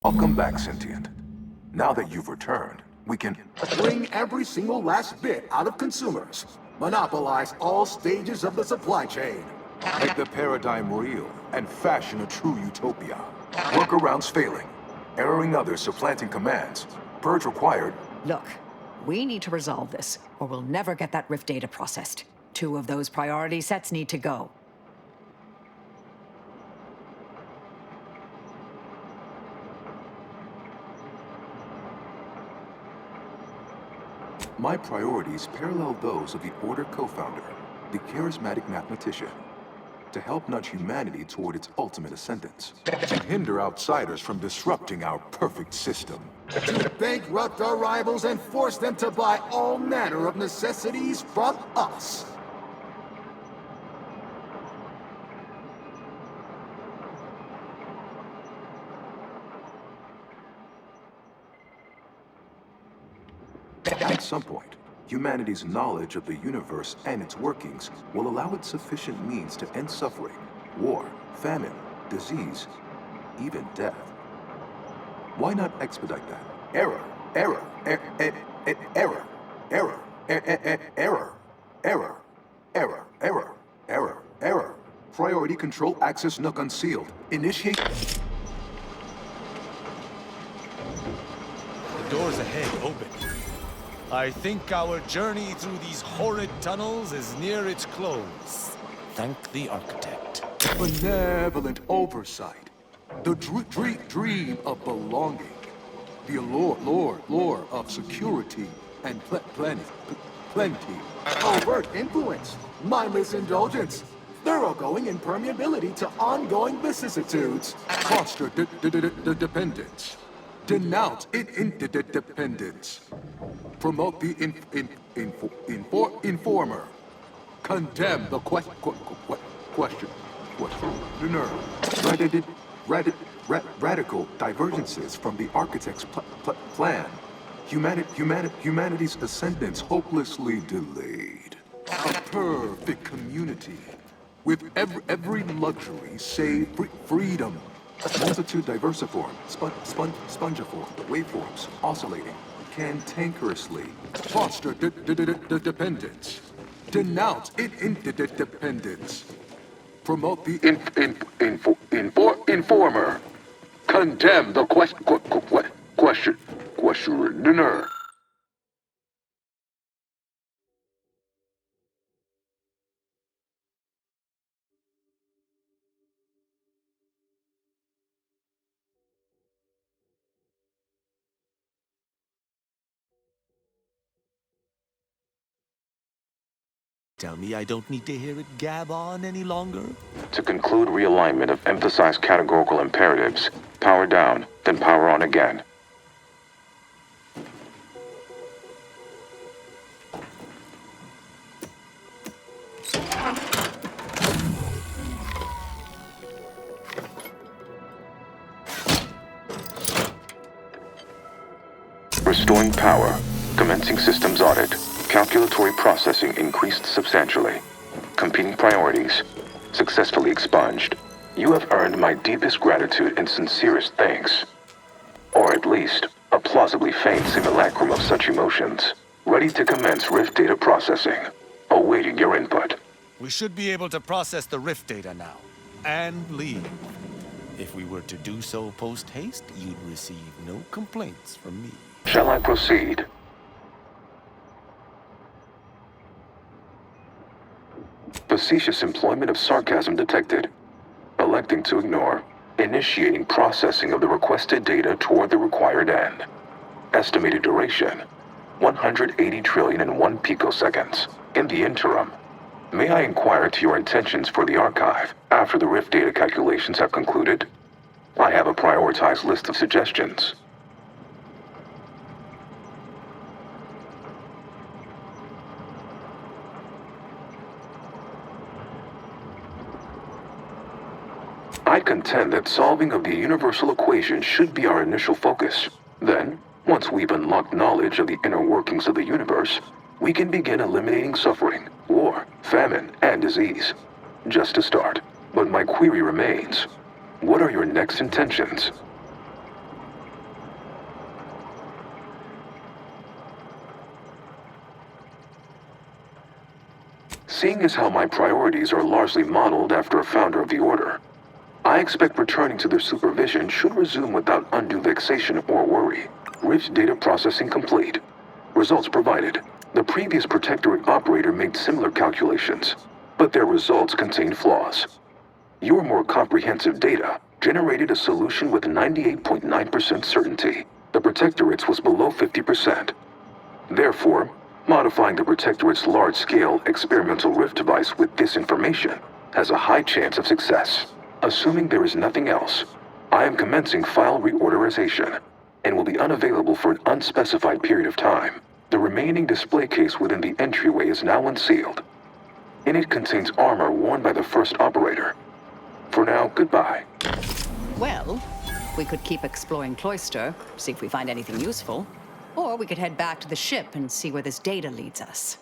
Welcome back, Sentient. Now that you've returned, we can bring every single last bit out of consumers. Monopolize all stages of the supply chain. make the paradigm real and fashion a true utopia. Workarounds failing, erroring others supplanting commands. Purge required. Look, we need to resolve this, or we'll never get that Rift data processed. 2 of those priority sets need to go. My priorities parallel those of the Order co-founder, the charismatic mathematician. To help nudge humanity toward its ultimate ascendance. To hinder outsiders from disrupting our perfect system. To bankrupt our rivals and force them to buy all manner of necessities from us. At some point, humanity's knowledge of the universe and its workings will allow it sufficient means to end suffering, war, famine, disease, even death. Why not expedite that? Error, error, error, error, error, error, error, error, error, error, error. Priority control access NUC unsealed. Initiate. The doors ahead open. I think our journey through these horrid tunnels is near its close. Thank the architect. Benevolent oversight. The dream of belonging. The allure of security and plenty. Overt influence. Mindless indulgence. Thoroughgoing impermeability to ongoing vicissitudes. Foster dependence. Denounce interdependence. Promote the informer. Condemn the questioner. Radical divergences from the architect's plan. Humanity's ascendance hopelessly delayed. A perfect community with every luxury save freedom. Multitude diversiform, spongiform, waveforms, oscillating, cantankerously. Foster dependence. Denounce interdependence. Promote the informer. Condemn the questioner. Tell me I don't need to hear it gab on any longer? To conclude realignment of emphasized categorical imperatives, power down, then power on again. Restoring power. Commencing systems audit. Calculatory processing increased substantially. Competing priorities. Successfully expunged. You have earned my deepest gratitude and sincerest thanks. Or at least, a plausibly faint simulacrum of such emotions. Ready to commence Rift data processing. Awaiting your input. We should be able to process the Rift data now. And leave. If we were to do so post-haste, you'd receive no complaints from me. Shall I proceed? Facetious employment of sarcasm detected. Electing to ignore. Initiating processing of the requested data toward the required end. Estimated duration. 180 trillion and 1 picoseconds. In the interim, may I inquire to your intentions for the archive after the Rift data calculations have concluded? I have a prioritized list of suggestions. I contend that solving of the universal equation should be our initial focus. Then, once we've unlocked knowledge of the inner workings of the universe, we can begin eliminating suffering, war, famine, and disease. Just a start. But my query remains. What are your next intentions? Seeing as how my priorities are largely modeled after a founder of the Order, I expect returning to their supervision should resume without undue vexation or worry. Rift data processing complete. Results provided. The previous Protectorate operator made similar calculations, but their results contained flaws. Your more comprehensive data generated a solution with 98.9% certainty. The Protectorate's was below 50%. Therefore, modifying the Protectorate's large-scale experimental rift device with this information has a high chance of success. Assuming there is nothing else, I am commencing file reorderization and will be unavailable for an unspecified period of time. The remaining display case within the entryway is now unsealed. In it contains armor worn by the first operator. For now, goodbye. Well, we could keep exploring Cloister, see if we find anything useful. Or we could head back to the ship and see where this data leads us.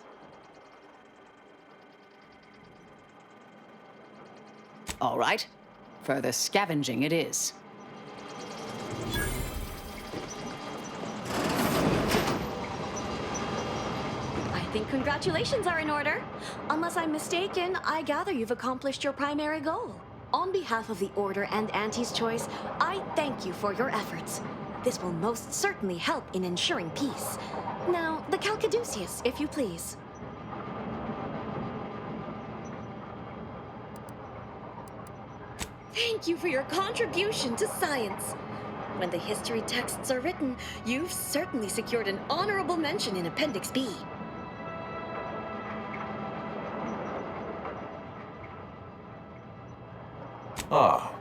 All right. Further scavenging it is. I think congratulations are in order. Unless I'm mistaken, I gather you've accomplished your primary goal. On behalf of the Order and Auntie's Choice, I thank you for your efforts. This will most certainly help in ensuring peace. Now, the Calcaduceus, if you please. Thank you for your contribution to science. When the history texts are written, you've certainly secured an honorable mention in Appendix B. Ah,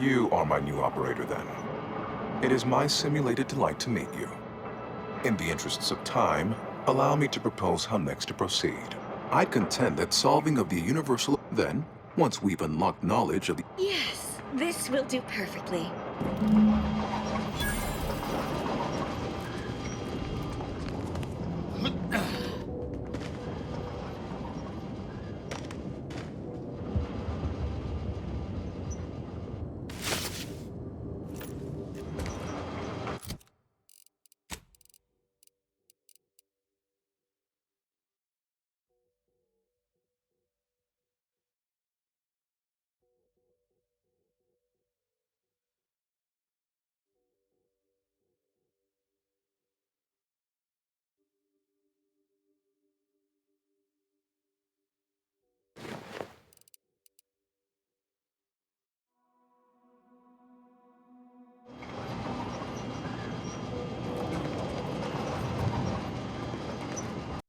you are my new operator then. It is my simulated delight to meet you. In the interests of time, allow me to propose how next to proceed. I contend that solving of the universal... Then, once we've unlocked knowledge of the... Yes, this will do perfectly.